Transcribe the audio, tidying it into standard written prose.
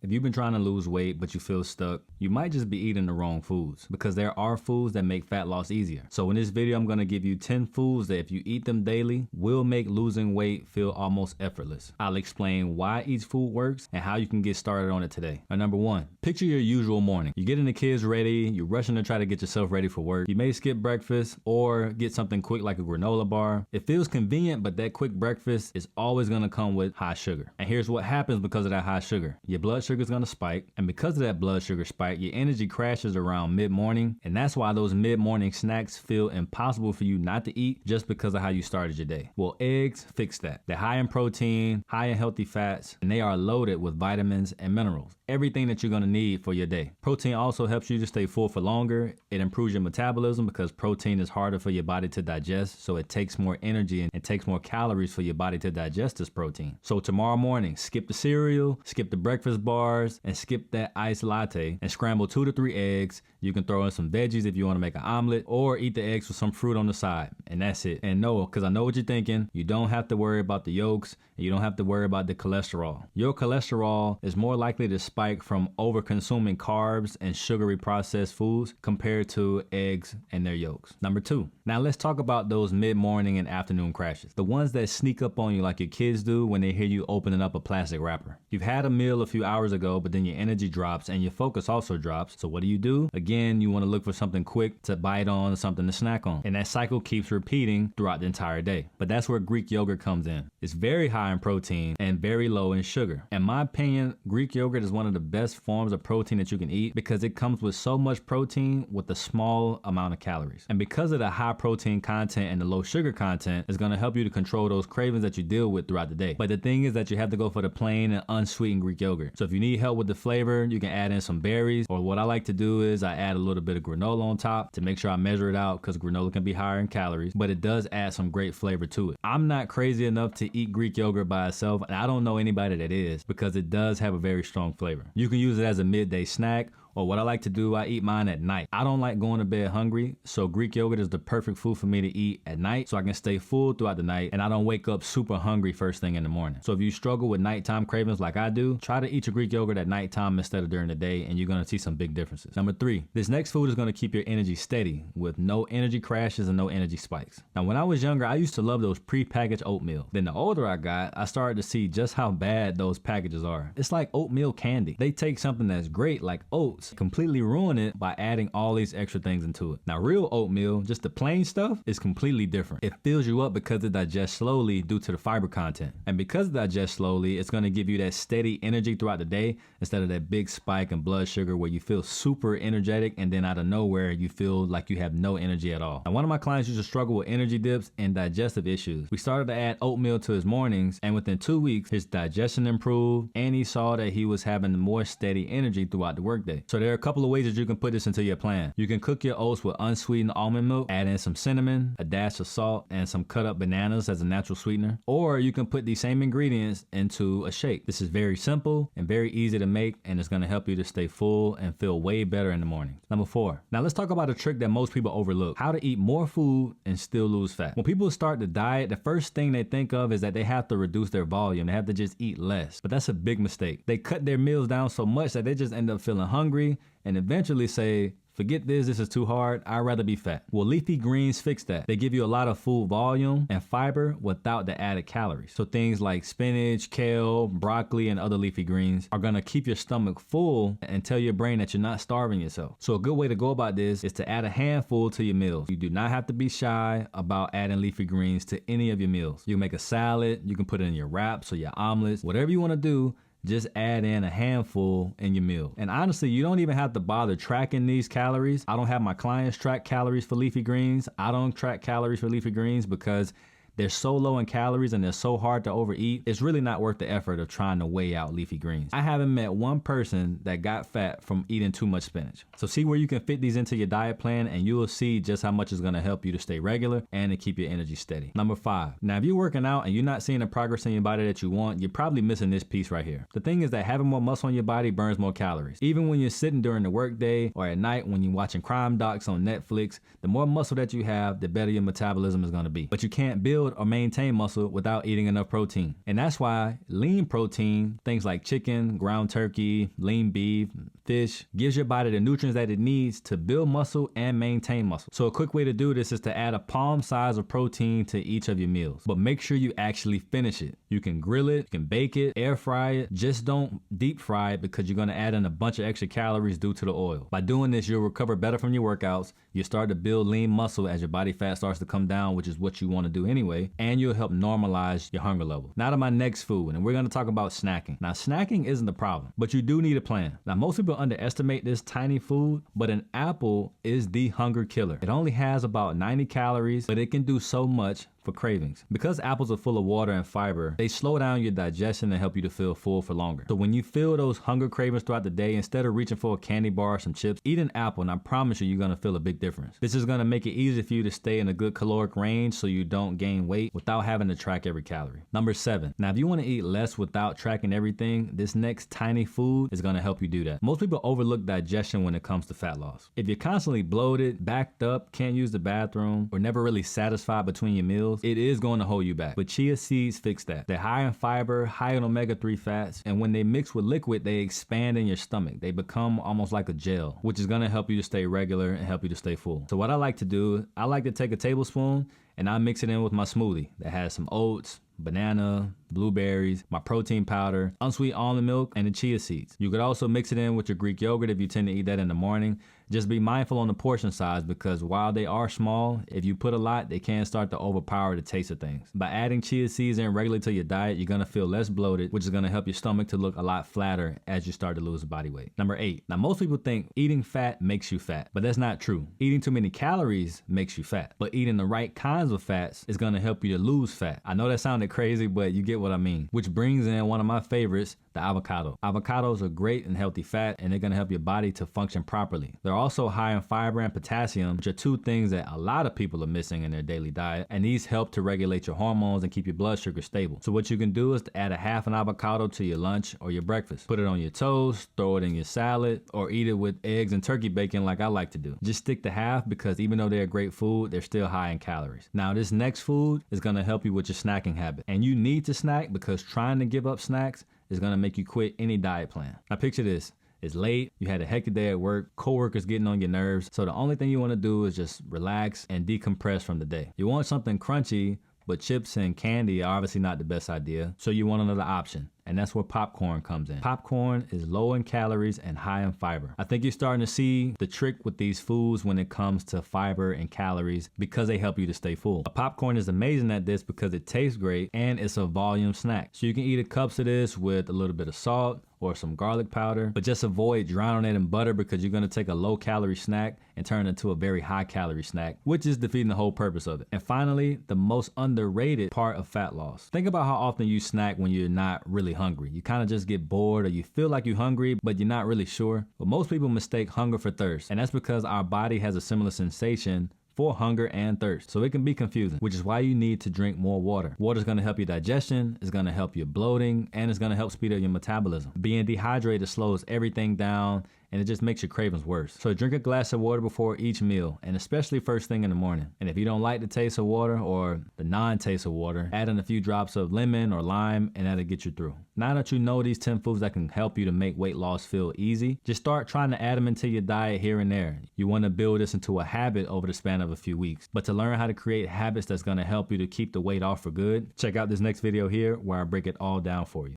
If you've been trying to lose weight but you feel stuck, you might just be eating the wrong foods, because there are foods that make fat loss easier. So in this video, I'm going to give you 10 foods that if you eat them daily will make losing weight feel almost effortless. I'll explain why each food works and how you can get started on it today. Now, number 1, picture your usual morning. You're getting the kids ready, you're rushing to try to get yourself ready for work. You may skip breakfast or get something quick like a granola bar. It feels convenient, but that quick breakfast is always going to come with high sugar. And here's what happens because of that high sugar. Your blood sugar is going to spike, and because of that blood sugar spike, your energy crashes around mid-morning, and that's why those mid-morning snacks feel impossible for you not to eat just because of how you started your day. Well, eggs fix that. They're high in protein, high in healthy fats, and they are loaded with vitamins and minerals. Everything that you're going to need for your day. Protein also helps you to stay full for longer. It improves your metabolism because protein is harder for your body to digest, so it takes more energy and it takes more calories for your body to digest this protein. So tomorrow morning, skip the cereal, skip the breakfast bars, and skip that iced latte and scramble 2 to 3 eggs. You can throw in some veggies if you want to make an omelet, or eat the eggs with some fruit on the side, and that's it. And no, because I know what you're thinking, you don't have to worry about the yolks, and you don't have to worry about the cholesterol. Your cholesterol is more likely to spike from over consuming carbs and sugary processed foods compared to eggs and their yolks. Number 2, now let's talk about those mid-morning and afternoon crashes. The ones that sneak up on you like your kids do when they hear you opening up a plastic wrapper. You've had a meal a few hours ago, but then your energy drops and your focus also drops. So what do? Again, you want to look for something quick to bite on, something to snack on. And that cycle keeps repeating throughout the entire day. But that's where Greek yogurt comes in. It's very high in protein and very low in sugar. In my opinion, Greek yogurt is one of the best forms of protein that you can eat because it comes with so much protein with a small amount of calories. And because of the high protein content and the low sugar content, it's going to help you to control those cravings that you deal with throughout the day. But the thing is that you have to go for the plain and unsweetened Greek yogurt. So if you need help with the flavor, you can add in some berries, or what I like to do is I add a little bit of granola on top to make sure I measure it out, because granola can be higher in calories, but it does add some great flavor to it. I'm not crazy enough to eat Greek yogurt by itself, and I don't know anybody that is, because it does have a very strong flavor. You can use it as a midday snack, or what I like to do, I eat mine at night. I don't like going to bed hungry, so Greek yogurt is the perfect food for me to eat at night so I can stay full throughout the night and I don't wake up super hungry first thing in the morning. So if you struggle with nighttime cravings like I do, try to eat your Greek yogurt at nighttime instead of during the day, and you're going to see some big differences. Number 3, this next food is going to keep your energy steady with no energy crashes and no energy spikes. Now, when I was younger, I used to love those pre-packaged oatmeal. Then the older I got, I started to see just how bad those packages are. It's like oatmeal candy. They take something that's great like oats, completely ruin it by adding all these extra things into it. Now, real oatmeal, just the plain stuff, is completely different. It fills you up because it digests slowly due to the fiber content. And because it digests slowly, it's going to give you that steady energy throughout the day instead of that big spike in blood sugar where you feel super energetic and then out of nowhere you feel like you have no energy at all. Now, one of my clients used to struggle with energy dips and digestive issues. We started to add oatmeal to his mornings, and within 2 weeks, his digestion improved and he saw that he was having more steady energy throughout the workday. So there are a couple of ways that you can put this into your plan. You can cook your oats with unsweetened almond milk, add in some cinnamon, a dash of salt, and some cut up bananas as a natural sweetener. Or you can put these same ingredients into a shake. This is very simple and very easy to make, and it's going to help you to stay full and feel way better in the morning. Number 4, now let's talk about a trick that most people overlook: how to eat more food and still lose fat. When people start the diet, the first thing they think of is that they have to reduce their volume. They have to just eat less, but that's a big mistake. They cut their meals down so much that they just end up feeling hungry and eventually say, forget this is too hard, I'd rather be fat. Well, leafy greens fix that. They give you a lot of food volume and fiber without the added calories. So things like spinach, kale, broccoli, and other leafy greens are gonna keep your stomach full and tell your brain that you're not starving yourself. So a good way to go about this is to add a handful to your meals. You do not have to be shy about adding leafy greens to any of your meals. You can make a salad, you can put it in your wraps or your omelets, whatever you wanna do. Just add in a handful in your meal. And honestly, you don't even have to bother tracking these calories. I don't have my clients track calories for leafy greens. I don't track calories for leafy greens because they're so low in calories and they're so hard to overeat. It's really not worth the effort of trying to weigh out leafy greens. I haven't met one person that got fat from eating too much spinach. So see where you can fit these into your diet plan, and you will see just how much it's gonna help you to stay regular and to keep your energy steady. Number 5, now if you're working out and you're not seeing the progress in your body that you want, you're probably missing this piece right here. The thing is that having more muscle in your body burns more calories. Even when you're sitting during the workday or at night when you're watching crime docs on Netflix, the more muscle that you have, the better your metabolism is gonna be. But you can't build build or maintain muscle without eating enough protein. And that's why lean protein, things like chicken, ground turkey, lean beef, fish, gives your body the nutrients that it needs to build muscle and maintain muscle. So a quick way to do this is to add a palm size of protein to each of your meals, but make sure you actually finish it. You can grill it, you can bake it, air fry it, just don't deep fry it because you're gonna add in a bunch of extra calories due to the oil. By doing this, you'll recover better from your workouts, you start to build lean muscle as your body fat starts to come down, which is what you wanna do anyway, and you'll help normalize your hunger level. Now to my next food, and we're gonna talk about snacking. Now snacking isn't the problem, but you do need a plan. Now most people underestimate this tiny food, but an apple is the hunger killer. It only has about 90 calories, but it can do so much for cravings. Because apples are full of water and fiber, they slow down your digestion and help you to feel full for longer. So when you feel those hunger cravings throughout the day, instead of reaching for a candy bar or some chips, eat an apple and I promise you, you're gonna feel a big difference. This is gonna make it easy for you to stay in a good caloric range so you don't gain weight without having to track every calorie. Number 7. Now if you wanna eat less without tracking everything, this next tiny food is gonna help you do that. Most people overlook digestion when it comes to fat loss. If you're constantly bloated, backed up, can't use the bathroom, or never really satisfied between your meals, it is going to hold you back. But chia seeds fix that. They're high in fiber, high in omega-3 fats, and when they mix with liquid, they expand in your stomach. They become almost like a gel, which is going to help you to stay regular and help you to stay full. So what I like to do, I like to take a tablespoon and I mix it in with my smoothie that has some oats, banana, blueberries, my protein powder, unsweet almond milk, and the chia seeds. You could also mix it in with your Greek yogurt if you tend to eat that in the morning. Just be mindful on the portion size because while they are small, if you put a lot, they can start to overpower the taste of things. By adding chia seeds in regularly to your diet, you're gonna feel less bloated, which is gonna help your stomach to look a lot flatter as you start to lose body weight. Number 8. Now most people think eating fat makes you fat, but that's not true. Eating too many calories makes you fat, but eating the right kinds of fats is gonna help you to lose fat. I know that sounded crazy, but you get what I mean. Which brings in one of my favorites, the avocado. Avocados are great and healthy fat, and they're gonna help your body to function properly. They're also high in fiber and potassium, which are two things that a lot of people are missing in their daily diet, and these help to regulate your hormones and keep your blood sugar stable. So what you can do is to add a half an avocado to your lunch or your breakfast. Put it on your toast, throw it in your salad, or eat it with eggs and turkey bacon like I like to do. Just stick to half because even though they're great food, they're still high in calories. Now this next food is gonna help you with your snacking habit, and you need to snack because trying to give up snacks is gonna make you quit any diet plan. Now picture this. It's late, you had a hectic day at work, coworkers getting on your nerves, so the only thing you wanna do is just relax and decompress from the day. You want something crunchy, but chips and candy are obviously not the best idea, so you want another option. And that's where popcorn comes in. Popcorn is low in calories and high in fiber. I think you're starting to see the trick with these foods when it comes to fiber and calories because they help you to stay full. A popcorn is amazing at this because it tastes great and it's a volume snack. So you can eat a cups of this with a little bit of salt or some garlic powder, but just avoid drowning it in butter because you're gonna take a low calorie snack and turn it into a very high calorie snack, which is defeating the whole purpose of it. And finally, the most underrated part of fat loss. Think about how often you snack when you're not really hungry. You kind of just get bored or you feel like you're hungry, but you're not really sure. But most people mistake hunger for thirst, and that's because our body has a similar sensation for hunger and thirst. So it can be confusing, which is why you need to drink more water. Water is going to help your digestion, it's going to help your bloating, and it's going to help speed up your metabolism. Being dehydrated slows everything down and it just makes your cravings worse. So drink a glass of water before each meal, and especially first thing in the morning. And if you don't like the taste of water or the non-taste of water, add in a few drops of lemon or lime and that'll get you through. Now that you know these 10 foods that can help you to make weight loss feel easy, just start trying to add them into your diet here and there. You want to build this into a habit over the span of a few weeks. But to learn how to create habits that's going to help you to keep the weight off for good, check out this next video here where I break it all down for you.